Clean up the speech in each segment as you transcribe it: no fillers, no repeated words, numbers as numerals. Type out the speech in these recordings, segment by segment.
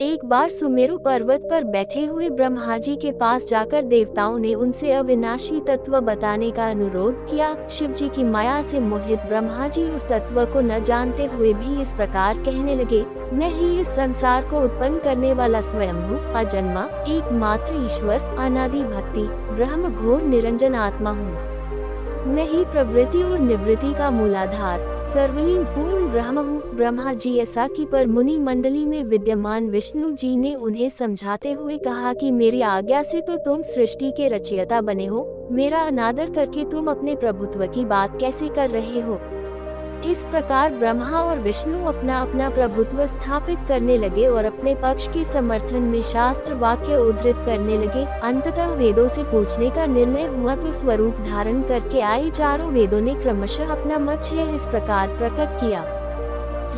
एक बार सुमेरु पर्वत पर बैठे हुए ब्रह्मा जी के पास जाकर देवताओं ने उनसे अविनाशी तत्व बताने का अनुरोध किया। शिव जी की माया से मोहित ब्रह्मा जी उस तत्व को न जानते हुए भी इस प्रकार कहने लगे, मैं ही इस संसार को उत्पन्न करने वाला स्वयंभू अजन्मा एकमात्र ईश्वर अनादि भक्ति ब्रह्म घोर निरंजन आत्मा हूँ। मैं ही प्रवृत्ति और निवृत्ति का मूलाधार सर्वलीन पूर्ण ब्रह्म हूँ। ब्रह्मा जी ऐसा कि पर मुनि मंडली में विद्यमान विष्णु जी ने उन्हें समझाते हुए कहा कि मेरी आज्ञा से तो तुम सृष्टि के रचयिता बने हो, मेरा अनादर करके तुम अपने प्रभुत्व की बात कैसे कर रहे हो। इस प्रकार ब्रह्मा और विष्णु अपना अपना प्रभुत्व स्थापित करने लगे और अपने पक्ष के समर्थन में शास्त्र वाक्य उद्धृत करने लगे। अंततः वेदों से पूछने का निर्णय हुआ तो स्वरूप धारण करके आए चारों वेदों ने क्रमशः अपना मत इस प्रकार प्रकट किया।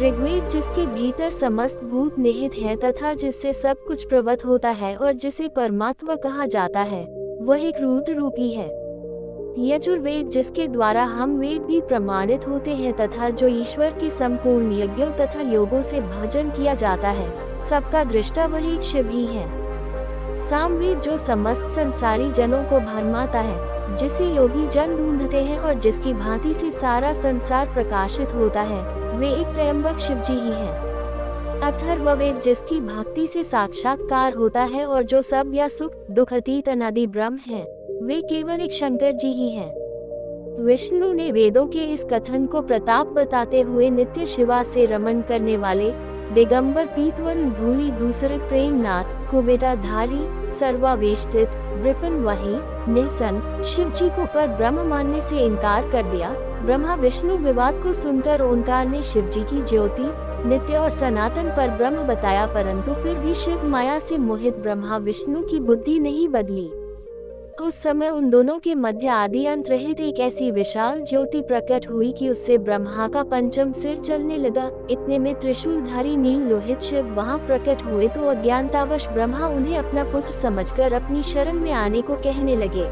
ऋग्वेद जिसके भीतर समस्त भूत निहित है तथा जिससे सब कुछ प्रवत होता है और जिसे परमात्मा कहा जाता है, वह एक रुद्र रूपी है। यजुर्वेद जिसके द्वारा हम वेद भी प्रमाणित होते हैं तथा जो ईश्वर के संपूर्ण यज्ञों तथा योगों से भजन किया जाता है, सबका दृष्टा वही शिव ही है। सामवेद जो समस्त संसारी जनों को भरमाता है, जिसे योगी जन ढूंढते हैं और जिसकी भांति से सारा संसार प्रकाशित होता है, वे एक त्रयंबक शिव जी ही हैं। अथर्ववेद जिसकी भक्ति से साक्षात्कार होता है और जो सब या सुख दुख अतीत अनादि ब्रह्म है, वे केवल एक शंकर जी ही हैं। विष्णु ने वेदों के इस कथन को प्रताप बताते हुए नित्य शिवा से रमन करने वाले दिगंबर पीतवर्ण धूली दूसरे प्रेमनाथ कुबेटाधारी सर्वावेष्टित विपिन वही निसन शिव जी को पर ब्रह्म मानने से इनकार कर दिया। ब्रह्मा विष्णु विवाद को सुनकर ओंकार ने शिव जी की ज्योति नित्य और सनातन पर ब्रह्म बताया, परंतु फिर भी शिव माया से मोहित ब्रह्मा विष्णु की बुद्धि नहीं बदली। उस समय उन दोनों के मध्य आदि अंत रहित एक ऐसी विशाल ज्योति प्रकट हुई कि उससे ब्रह्मा का पंचम सिर चलने लगा। इतने में त्रिशूलधारी नील लोहित शिव वहां प्रकट हुए तो अज्ञानतावश ब्रह्मा उन्हें अपना पुत्र समझकर अपनी शरण में आने को कहने लगे।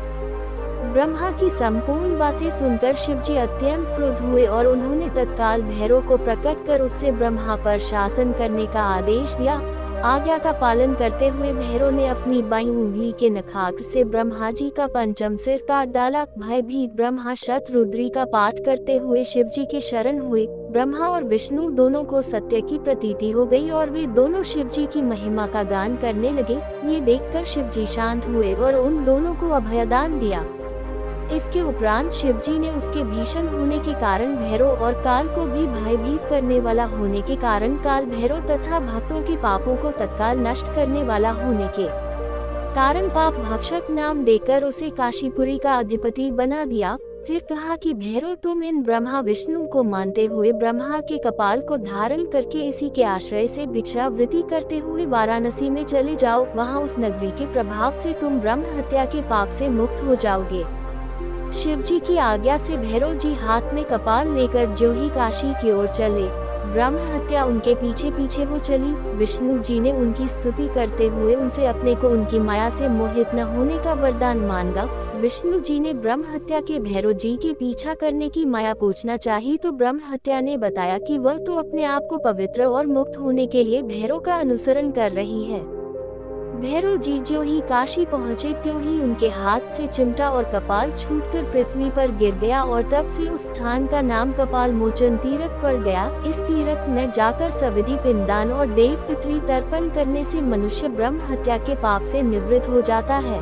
ब्रह्मा की संपूर्ण बातें सुनकर शिव जी अत्यंत क्रोध हुए और उन्होंने तत्काल भैरव को प्रकट कर उससे ब्रह्मा पर शासन करने का आदेश दिया। आज्ञा का पालन करते हुए भैरव ने अपनी बाईं उंगली के नखाग्र से ब्रह्मा जी का पंचम सिर काट डाला। भयभीत ब्रह्मा शतरुद्री का पाठ करते हुए शिव जी के शरण हुए। ब्रह्मा और विष्णु दोनों को सत्य की प्रतीति हो गई और वे दोनों शिव जी की महिमा का गान करने लगे। ये देखकर शिव जी शांत हुए और उन दोनों को अभयदान दिया। इसके उपरांत शिव जी ने उसके भीषण होने के कारण भैरव और काल को भी भयभीत करने वाला होने के कारण काल भैरव तथा भक्तों के पापों को तत्काल नष्ट करने वाला होने के कारण पाप भक्षक नाम देकर उसे काशीपुरी का अधिपति बना दिया। फिर कहा कि भैरव तुम इन ब्रह्मा विष्णु को मानते हुए ब्रह्मा के कपाल को धारण करके इसी के आश्रय से भिक्षावृत्ति करते हुए वाराणसी में चले जाओ। वहाँ उस नगरी के प्रभाव से तुम ब्रह्म हत्या के पाप से मुक्त हो जाओगे। शिव जी की आज्ञा से भैरव जी हाथ में कपाल लेकर ज्यों ही काशी की ओर चले, ब्रह्म हत्या उनके पीछे पीछे हो चली। विष्णु जी ने उनकी स्तुति करते हुए उनसे अपने को उनकी माया से मोहित न होने का वरदान मांगा। विष्णु जी ने ब्रह्म हत्या के भैरव जी के पीछा करने की माया पूछना चाही तो ब्रह्म हत्या ने बताया कि वह तो अपने आप को पवित्र और मुक्त होने के लिए भैरव का अनुसरण कर रही है। भैरव जी जो ही काशी पहुँचे त्यों ही उनके हाथ से चिमटा और कपाल छूटकर पृथ्वी पर गिर गया और तब से उस स्थान का नाम कपाल मोचन तीर्थ पड़ गया। इस तीर्थ में जाकर सविधि पिंडदान और देव पितृ तर्पण करने से मनुष्य ब्रह्म हत्या के पाप से निवृत्त हो जाता है।